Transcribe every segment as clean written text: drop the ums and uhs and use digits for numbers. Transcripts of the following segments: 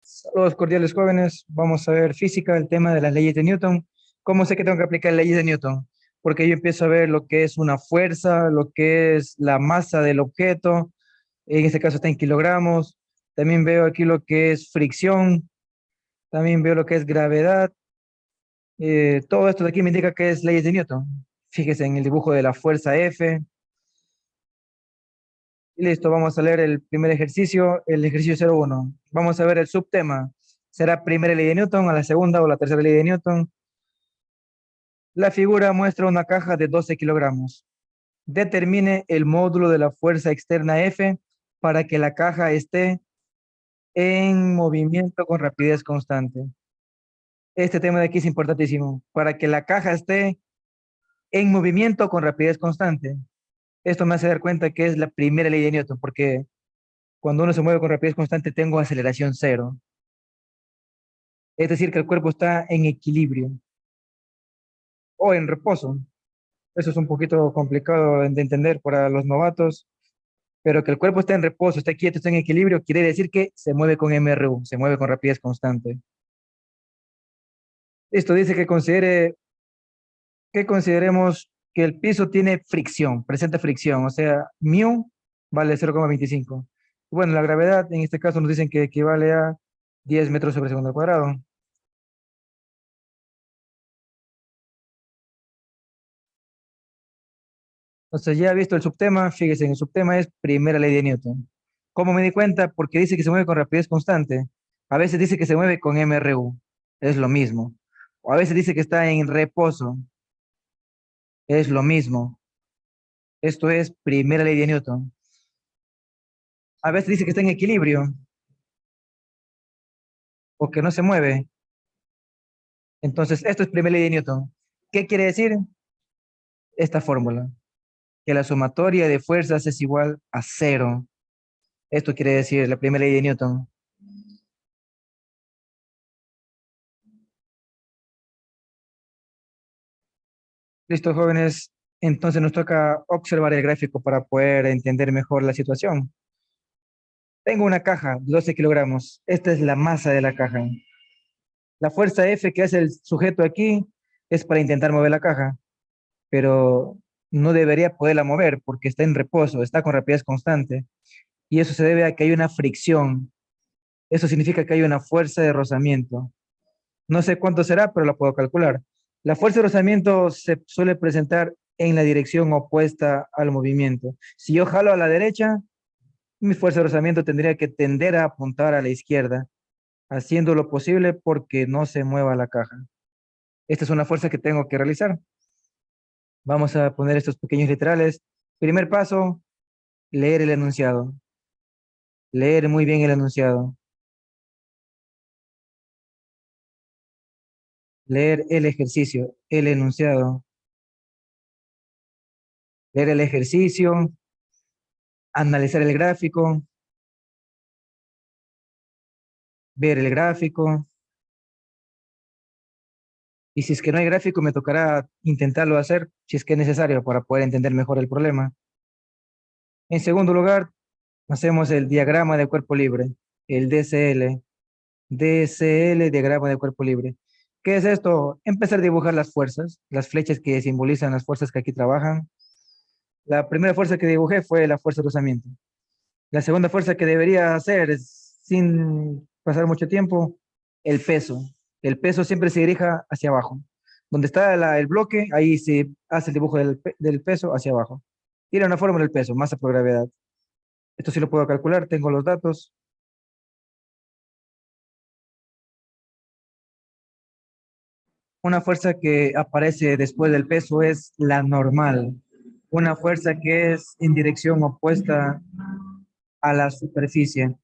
Saludos cordiales jóvenes, vamos a ver física, el tema de las leyes de Newton. ¿Cómo sé que tengo que aplicar leyes de Newton? Porque yo empiezo a ver lo que es una fuerza, lo que es la masa del objeto, en este caso está en kilogramos. También veo aquí lo que es fricción, también veo lo que es gravedad. Todo esto de aquí me indica que es leyes de Newton. Fíjese en el dibujo de la fuerza F. Y listo, vamos a leer el primer ejercicio, el ejercicio 01. Vamos a ver el subtema. ¿Será primera ley de Newton, a la segunda o la tercera ley de Newton? La figura muestra una caja de 12 kilogramos. Determine el módulo de la fuerza externa F para que la caja esté en movimiento con rapidez constante. Este tema de aquí es importantísimo. Para que la caja esté en movimiento con rapidez constante. Esto me hace dar cuenta que es la primera ley de Newton, porque cuando uno se mueve con rapidez constante tengo aceleración cero. Es decir, que el cuerpo está en equilibrio o en reposo. Eso es un poquito complicado de entender para los novatos, pero que el cuerpo esté en reposo, esté quieto, esté en equilibrio, quiere decir que se mueve con MRU, se mueve con rapidez constante. Esto dice que consideremos que el piso tiene fricción, presenta fricción, o sea, mu vale 0,25. Bueno, la gravedad en este caso nos dicen que equivale a 10 metros sobre segundo al cuadrado. Entonces ya he visto el subtema, fíjese, en el subtema es primera ley de Newton. ¿Cómo me di cuenta? Porque dice que se mueve con rapidez constante. A veces dice que se mueve con MRU, es lo mismo. O a veces dice que está en reposo, es lo mismo. Esto es primera ley de Newton. A veces dice que está en equilibrio o que no se mueve. Entonces, esto es primera ley de Newton. ¿Qué quiere decir esta fórmula? Que la sumatoria de fuerzas es igual a cero. Esto quiere decir la primera ley de Newton. Listo, jóvenes. Entonces nos toca observar el gráfico para poder entender mejor la situación. Tengo una caja de 12 kilogramos. Esta es la masa de la caja. La fuerza F que hace el sujeto aquí es para intentar mover la caja, pero no debería poderla mover porque está en reposo, está con rapidez constante. Y eso se debe a que hay una fricción. Eso significa que hay una fuerza de rozamiento. No sé cuánto será, pero la puedo calcular. La fuerza de rozamiento se suele presentar en la dirección opuesta al movimiento. Si yo jalo a la derecha, mi fuerza de rozamiento tendría que tender a apuntar a la izquierda, haciendo lo posible porque no se mueva la caja. Esta es una fuerza que tengo que realizar. Vamos a poner estos pequeños literales. Primer paso, leer el enunciado. Leer muy bien el enunciado. Leer el ejercicio, el enunciado. Leer el ejercicio, analizar el gráfico, ver el gráfico. Y si es que no hay gráfico, me tocará intentarlo hacer si es que es necesario para poder entender mejor el problema. En segundo lugar, hacemos el diagrama de cuerpo libre, el DCL. DCL, diagrama de cuerpo libre. ¿Qué es esto? Empezar a dibujar las fuerzas, las flechas que simbolizan las fuerzas que aquí trabajan. La primera fuerza que dibujé fue la fuerza de rozamiento. La segunda fuerza que debería hacer, sin pasar mucho tiempo, el peso. El peso siempre se dirija hacia abajo. Donde está el bloque, ahí se hace el dibujo del peso hacia abajo. Tiene una fórmula del peso, masa por gravedad. Esto sí lo puedo calcular, tengo los datos. Una fuerza que aparece después del peso es la normal. Una fuerza que es en dirección opuesta a la superficie.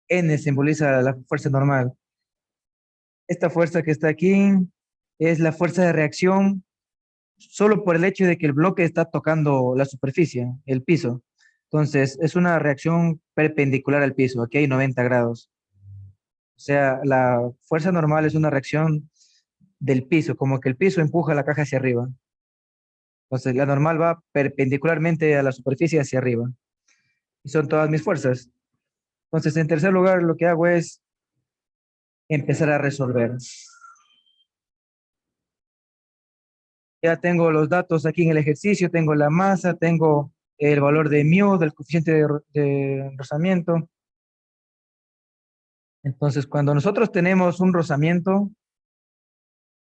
N simboliza la fuerza normal. Esta fuerza que está aquí es la fuerza de reacción solo por el hecho de que el bloque está tocando la superficie, el piso. Entonces, es una reacción perpendicular al piso. Aquí hay 90 grados. O sea, la fuerza normal es una reacción del piso, como que el piso empuja la caja hacia arriba. Entonces, la normal va perpendicularmente a la superficie hacia arriba. Y son todas mis fuerzas. Entonces, en tercer lugar, lo que hago es empezar a resolver. Ya tengo los datos aquí en el ejercicio, tengo la masa, tengo el valor de mu, del coeficiente de rozamiento. Entonces, cuando nosotros tenemos un rozamiento,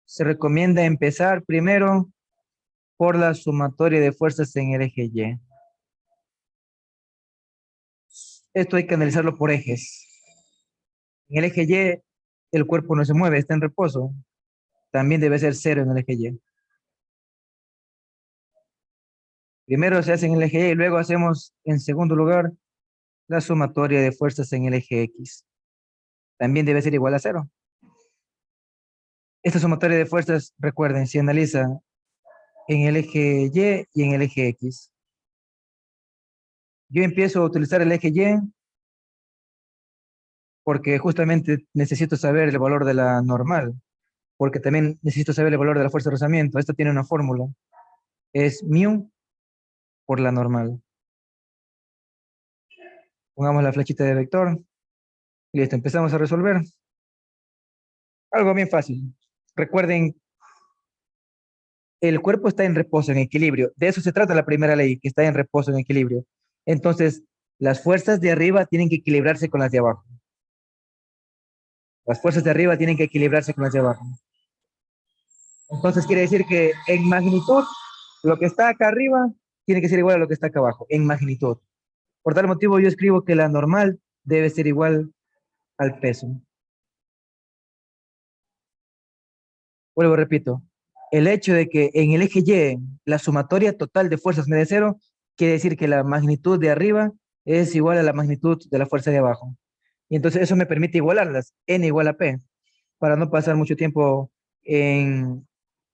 se recomienda empezar primero por la sumatoria de fuerzas en el eje Y. Esto hay que analizarlo por ejes. En el eje Y, el cuerpo no se mueve, está en reposo. También debe ser cero en el eje Y. Primero se hace en el eje Y y luego hacemos, en segundo lugar, la sumatoria de fuerzas en el eje X. También debe ser igual a cero. Esta sumatoria de fuerzas, recuerden, se analiza en el eje Y y en el eje X. Yo empiezo a utilizar el eje Y porque justamente necesito saber el valor de la normal, porque también necesito saber el valor de la fuerza de rozamiento. Esto tiene una fórmula. Es mu por la normal. Pongamos la flechita de vector. Listo, empezamos a resolver. Algo bien fácil. Recuerden, el cuerpo está en reposo, en equilibrio. De eso se trata la primera ley, que está en reposo, en equilibrio. Entonces, las fuerzas de arriba tienen que equilibrarse con las de abajo. Las fuerzas de arriba tienen que equilibrarse con las de abajo. Entonces, quiere decir que en magnitud, lo que está acá arriba tiene que ser igual a lo que está acá abajo, en magnitud. Por tal motivo, yo escribo que la normal debe ser igual al peso. Vuelvo, repito, el hecho de que en el eje Y la sumatoria total de fuerzas me dé cero, quiere decir que la magnitud de arriba es igual a la magnitud de la fuerza de abajo. Y entonces eso me permite igualarlas, n igual a p, para no pasar mucho tiempo en,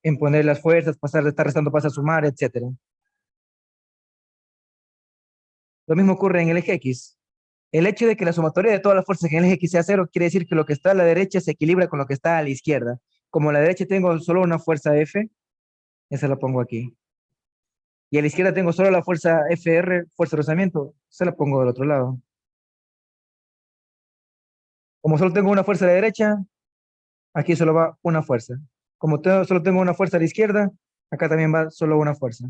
en poner las fuerzas, pasar de estar restando, pasar a sumar, etcétera. Lo mismo ocurre en el eje X. El hecho de que la sumatoria de todas las fuerzas en el eje X sea cero quiere decir que lo que está a la derecha se equilibra con lo que está a la izquierda. Como a la derecha tengo solo una fuerza F, esa la pongo aquí. Y a la izquierda tengo solo la fuerza FR, fuerza de rozamiento, se la pongo del otro lado. Como solo tengo una fuerza a la derecha, aquí solo va una fuerza. Como solo tengo una fuerza a la izquierda, acá también va solo una fuerza.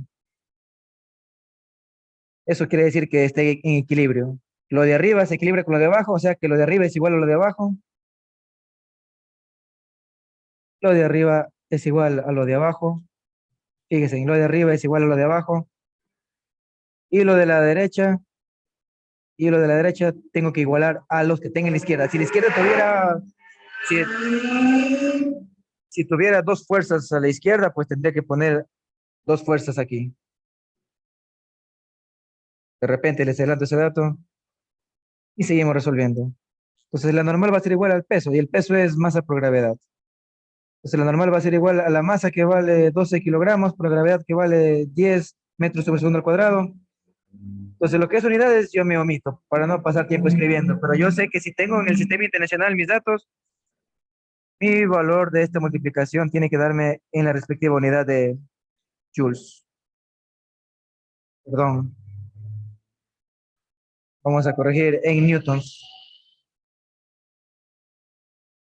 Eso quiere decir que esté en equilibrio. Lo de arriba se equilibra con lo de abajo, o sea que lo de arriba es igual a lo de abajo. Lo de arriba es igual a lo de abajo. Fíjense, lo de arriba es igual a lo de abajo. Y lo de la derecha, y lo de la derecha tengo que igualar a los que tengo en la izquierda. Si la izquierda tuviera, si, si tuviera dos fuerzas a la izquierda, pues tendría que poner dos fuerzas aquí. De repente les adelanto ese dato y seguimos resolviendo. Entonces la normal va a ser igual al peso y el peso es masa por gravedad. Entonces la normal va a ser igual a la masa que vale 12 kilogramos por la gravedad que vale 10 metros sobre segundo al cuadrado. Entonces lo que es unidades yo me omito para no pasar tiempo escribiendo, pero yo sé que si tengo en el sistema internacional mis datos, mi valor de esta multiplicación tiene que darme en la respectiva unidad de joules. Perdón, vamos a corregir en newtons.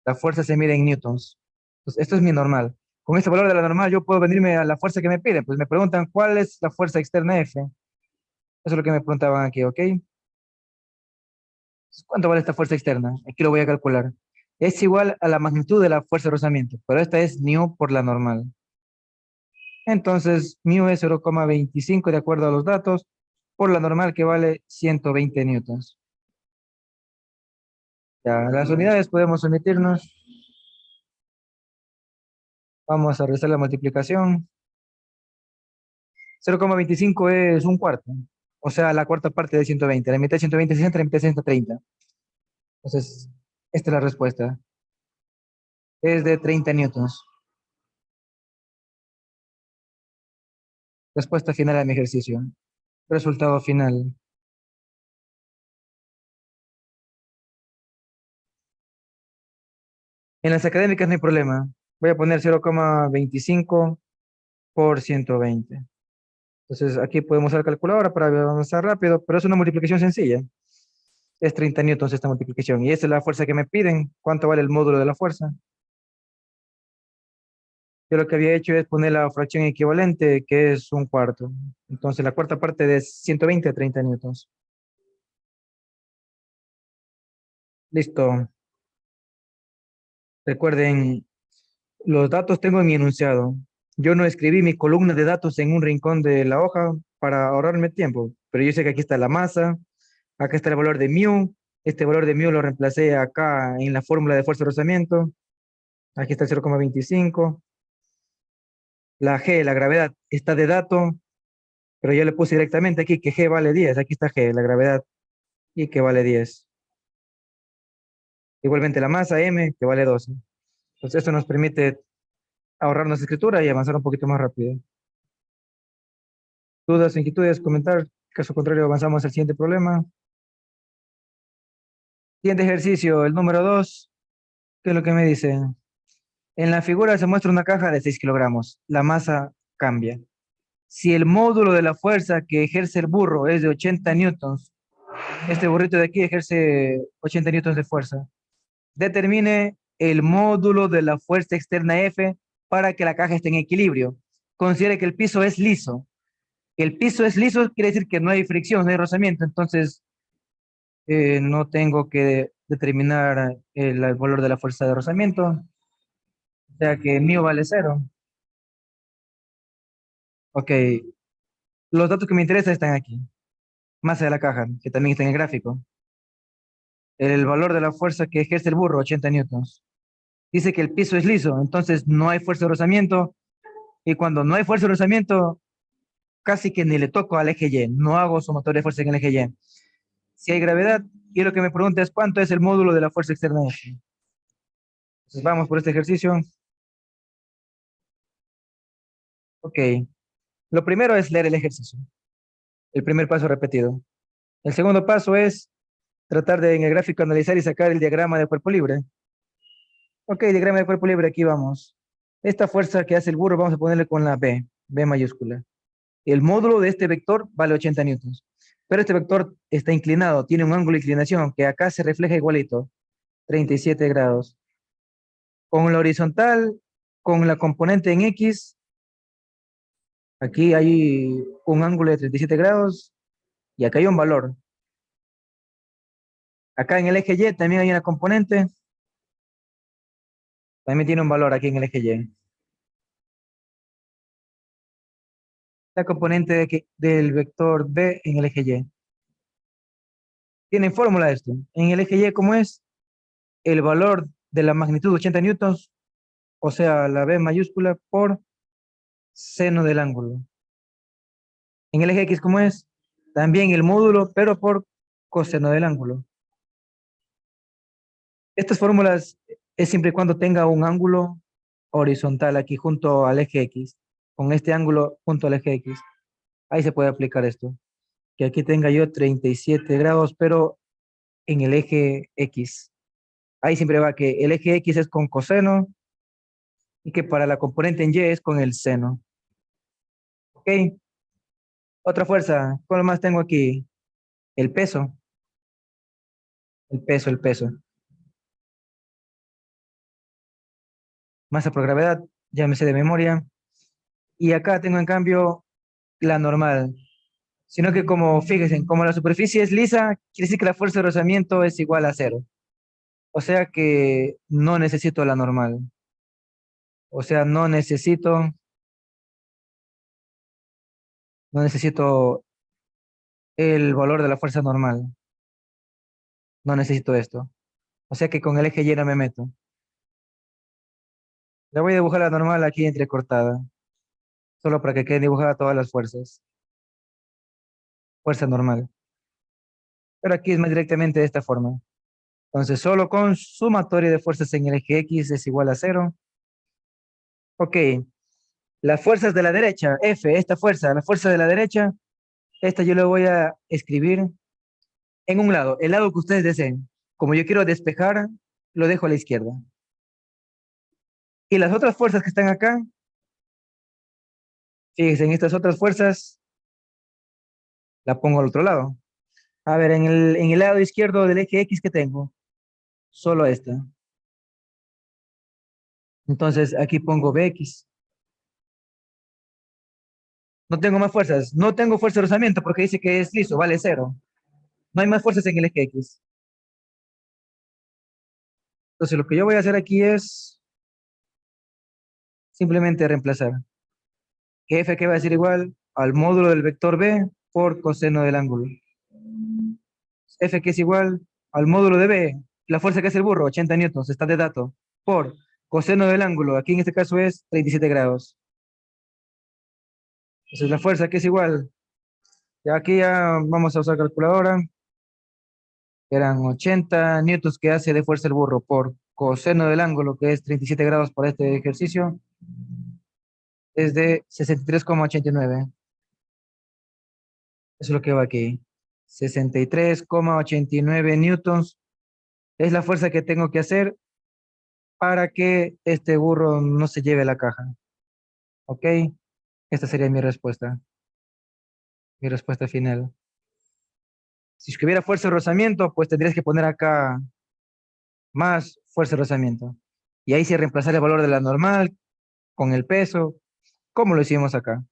La fuerza se mide en newtons. Entonces, esto es mi normal. Con este valor de la normal, yo puedo venirme a la fuerza que me piden. Pues me preguntan cuál es la fuerza externa F. Eso es lo que me preguntaban aquí, ¿ok? Entonces, ¿cuánto vale esta fuerza externa? Aquí lo voy a calcular. Es igual a la magnitud de la fuerza de rozamiento, pero esta es nu por la normal. Entonces, mu es 0,25 de acuerdo a los datos, por la normal que vale 120 newtons. Ya, las unidades podemos omitirnos. Vamos a realizar la multiplicación. 0,25 es un cuarto, o sea, la cuarta parte de 120. La mitad de 120 es 60, la mitad es 130. Entonces, esta es la respuesta. Es de 30 newtons. Respuesta final a mi ejercicio. Resultado final. En las académicas no hay problema. Voy a poner 0,25 por 120. Entonces, aquí podemos usar calculadora para avanzar rápido, pero es una multiplicación sencilla. Es 30 newtons esta multiplicación. Y esta es la fuerza que me piden. ¿Cuánto vale el módulo de la fuerza? Yo lo que había hecho es poner la fracción equivalente, que es un cuarto. Entonces, la cuarta parte de 120 a 30 newtons. Listo. Recuerden, los datos tengo en mi enunciado. Yo no escribí mi columna de datos en un rincón de la hoja para ahorrarme tiempo, pero yo sé que aquí está la masa, acá está el valor de mu, este valor de mu lo reemplacé acá en la fórmula de fuerza de rozamiento, aquí está el 0,25, la G, la gravedad, está de dato, pero yo le puse directamente aquí que G vale 10, aquí está G, la gravedad, y que vale 10. Igualmente la masa M, que vale 12. Entonces esto nos permite ahorrarnos escritura y avanzar un poquito más rápido. ¿Dudas, inquietudes, comentar? Caso contrario, avanzamos al siguiente problema. Siguiente ejercicio, el número 2. ¿Qué es lo que me dice? En la figura se muestra una caja de 6 kilogramos. La masa cambia. Si el módulo de la fuerza que ejerce el burro es de 80 newtons, este burrito de aquí ejerce 80 newtons de fuerza. Determine el módulo de la fuerza externa F para que la caja esté en equilibrio. Considere que el piso es liso. El piso es liso quiere decir que no hay fricción, no hay rozamiento. Entonces, no tengo que determinar el valor de la fuerza de rozamiento, o sea que mío vale cero. Ok, los datos que me interesan están aquí. Masa de la caja, que también está en el gráfico. El valor de la fuerza que ejerce el burro, 80 newtons. Dice que el piso es liso, entonces no hay fuerza de rozamiento, y cuando no hay fuerza de rozamiento, casi que ni le toco al eje Y, no hago sumatoria de fuerza en el eje Y. Si hay gravedad, y lo que me pregunta es cuánto es el módulo de la fuerza externa F. Entonces vamos por este ejercicio. Ok, lo primero es leer el ejercicio. El primer paso repetido. El segundo paso es tratar de en el gráfico analizar y sacar el diagrama de cuerpo libre. Ok, diagrama de cuerpo libre, aquí vamos. Esta fuerza que hace el burro vamos a ponerle con la B, B mayúscula. El módulo de este vector vale 80 newtons. Pero este vector está inclinado, tiene un ángulo de inclinación que acá se refleja igualito, 37 grados. Con la horizontal, con la componente en X, aquí hay un ángulo de 37 grados y acá hay un valor. Acá en el eje Y también hay una componente, también tiene un valor aquí en el eje Y. La componente del vector B en el eje Y. Tienen fórmula esto. En el eje Y, ¿cómo es? El valor de la magnitud 80 newtons, o sea, la B mayúscula por seno del ángulo. En el eje X, ¿cómo es? También el módulo, pero por coseno del ángulo. Estas fórmulas es siempre y cuando tenga un ángulo horizontal aquí junto al eje X. Con este ángulo junto al eje X. Ahí se puede aplicar esto. Que aquí tenga yo 37 grados, pero en el eje X. Ahí siempre va que el eje X es con coseno y que para la componente en Y es con el seno. ¿Ok? Otra fuerza. ¿Cuál más tengo aquí? El peso. El peso, el peso. Masa por gravedad. Ya me sé de memoria. Y acá tengo en cambio la normal. Sino que como, fíjense, como la superficie es lisa, quiere decir que la fuerza de rozamiento es igual a cero. O sea que no necesito la normal. O sea, no necesito el valor de la fuerza normal. No necesito esto. O sea que con el eje Y no me meto. Le voy a dibujar la normal aquí entrecortada, solo para que queden dibujadas todas las fuerzas. Fuerza normal. Pero aquí es más directamente de esta forma. Entonces, solo con sumatoria de fuerzas en el eje X es igual a cero. Ok, las fuerzas de la derecha, F, esta fuerza, la fuerza de la derecha, esta yo la voy a escribir en un lado, el lado que ustedes deseen. Como yo quiero despejar, lo dejo a la izquierda. Y las otras fuerzas que están acá, fíjense, en estas otras fuerzas, la pongo al otro lado. A ver, en el lado izquierdo del eje X, ¿qué tengo? Solo este. Entonces, aquí pongo BX. No tengo más fuerzas. No tengo fuerza de rozamiento porque dice que es liso, vale cero. No hay más fuerzas en el eje X. Entonces, lo que yo voy a hacer aquí es simplemente reemplazar. Que F que va a ser igual al módulo del vector B por coseno del ángulo. F que es igual al módulo de B, la fuerza que hace el burro, 80 newtons, está de dato, por coseno del ángulo, aquí en este caso es 37 grados. Entonces la fuerza que es igual, ya aquí ya vamos a usar calculadora, eran 80 newtons que hace de fuerza el burro por coseno del ángulo, que es 37 grados por este ejercicio, es de 63,89. Eso es lo que va aquí. 63,89 newtons es la fuerza que tengo que hacer para que este burro no se lleve la caja. ¿Ok? Esta sería mi respuesta final. Si es que hubiera fuerza de rozamiento, pues tendrías que poner acá más fuerza de rozamiento. Y ahí sí reemplazar el valor de la normal con el peso, como lo hicimos acá.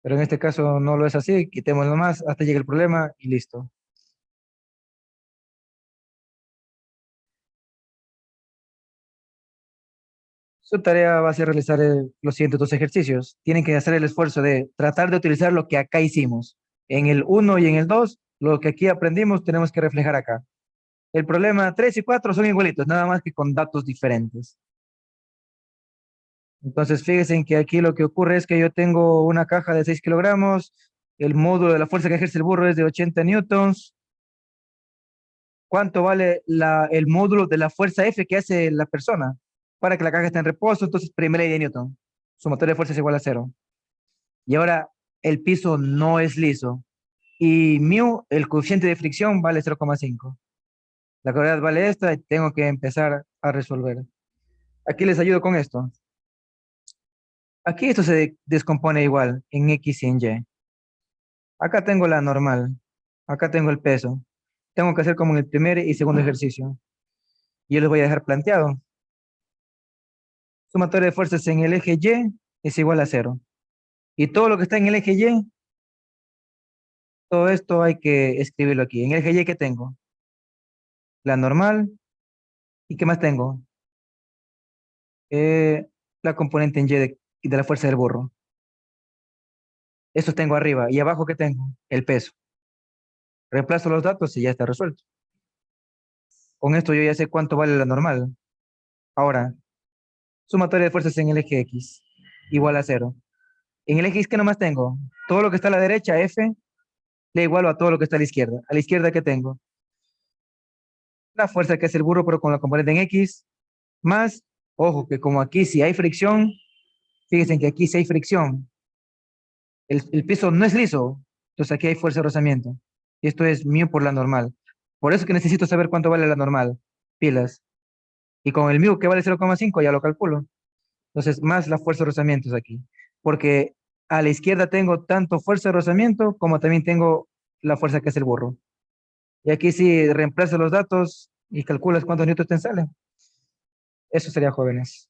Pero en este caso no lo es así, quitémoslo más hasta llegue el problema y listo. Su tarea va a ser realizar los siguientes dos ejercicios. Tienen que hacer el esfuerzo de tratar de utilizar lo que acá hicimos. En el uno y en el 2, lo que aquí aprendimos tenemos que reflejar acá. El problema 3 y 4 son igualitos, nada más que con datos diferentes. Entonces, fíjense en que aquí lo que ocurre es que yo tengo una caja de 6 kilogramos, el módulo de la fuerza que ejerce el burro es de 80 newtons. ¿Cuánto vale el módulo de la fuerza F que hace la persona? Para que la caja esté en reposo, entonces primera ley de Newton. Sumatoria de fuerza es igual a cero. Y ahora el piso no es liso. Y mu, el coeficiente de fricción, vale 0,5. La gravedad vale esta y tengo que empezar a resolver. Aquí les ayudo con esto. Aquí esto se descompone igual en X y en Y. Acá tengo la normal. Acá tengo el peso. Tengo que hacer como en el primer y segundo ejercicio. Y yo les voy a dejar planteado. Sumatoria de fuerzas en el eje Y es igual a cero. Y todo lo que está en el eje Y, todo esto hay que escribirlo aquí. En el eje Y, ¿qué tengo? La normal. ¿Y qué más tengo? La componente en Y de la fuerza del burro. Eso tengo arriba. ¿Y abajo qué tengo? El peso. Reemplazo los datos y ya está resuelto. Con esto yo ya sé cuánto vale la normal. Ahora, sumatoria de fuerzas en el eje X igual a cero. En el eje X, ¿qué nomás tengo? Todo lo que está a la derecha, F, le igualo a todo lo que está a la izquierda. A la izquierda, ¿qué tengo? La fuerza que es el burro, pero con la componente en X, más, ojo, que como aquí si hay fricción, fíjense que aquí si hay fricción, el piso no es liso, entonces aquí hay fuerza de rozamiento. Y esto es mu por la normal. Por eso que necesito saber cuánto vale la normal. Pilas. Y con el mu que vale 0,5 ya lo calculo. Entonces, más la fuerza de rozamiento es aquí. Porque a la izquierda tengo tanto fuerza de rozamiento como también tengo la fuerza que es el burro. Y aquí si reemplazas los datos y calculas cuántos newtons te salen. Eso sería, jóvenes.